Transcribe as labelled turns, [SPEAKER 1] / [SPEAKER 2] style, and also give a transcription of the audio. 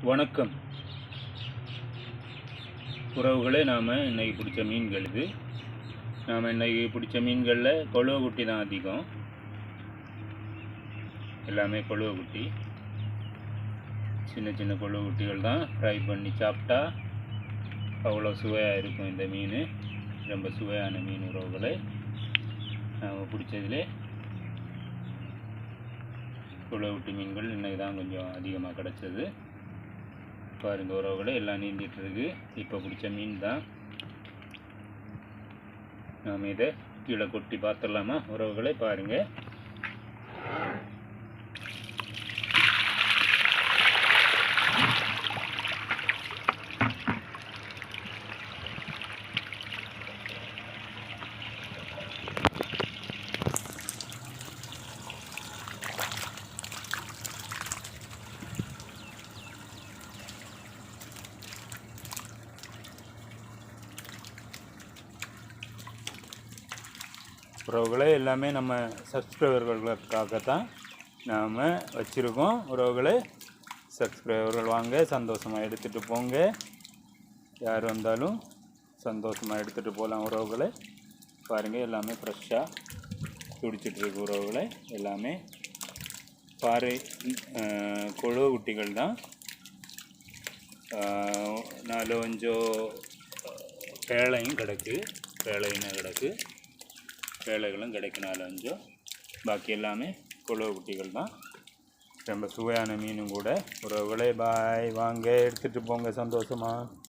[SPEAKER 1] வணக்கம் உறவுகளே. நாம் இன்றைக்கி பிடிச்ச மீன்கள் இது. நாம் இன்றைக்கி பிடிச்ச மீன்களில் கொழுவ குட்டி தான் அதிகம். எல்லாமே கொழுவ குட்டி, சின்ன சின்ன கொழுவ குட்டிகள் தான். ஃப்ரை பண்ணி சாப்பிட்டா அவ்வளோ சுவையாக இருக்கும். இந்த மீன் ரொம்ப சுவையான மீன் உறவுகளே. நாம் பிடிச்சதுலே கொழுவ குட்டி மீன்கள் இன்றைக்கி தான் கொஞ்சம் அதிகமாக கிடச்சது. பாருங்க உறவுகளே, எல்லாம் நீந்திட்டு இருக்கு. இப்போ பிடிச்ச மீன் தான். நாம் இதை கீழே கொட்டி பார்த்துடலாமா உறவுகளே? பாருங்க. உறவுகளே, எல்லாமே நம்ம சப்ஸ்கிரைபர்களுக்காக தான் நாம் வச்சுருக்கோம். உறவுகளே, சப்ஸ்கிரைபர்கள் வாங்க, சந்தோஷமாக எடுத்துகிட்டு போங்க. யார் வந்தாலும் சந்தோஷமாக எடுத்துகிட்டு போகலாம் உறவுகளே. பாருங்கள், எல்லாமே ஃப்ரெஷ்ஷாக துடிச்சிட்ருக்கு உறவுகளே. எல்லாமே பாறை கொழுவ குட்டிகள் தான். 4-5 பேழையும் கிடக்கு, பேழையின கிடக்கு, வேலைகளும் கிடைக்கும் 4-5. பாக்கி எல்லாமே கொழுவ குட்டிகள் தான். ரொம்ப சுவையான மீனும் கூட உறவுகளே. பாய், வாங்க எடுத்துகிட்டு போங்க சந்தோஷமாக.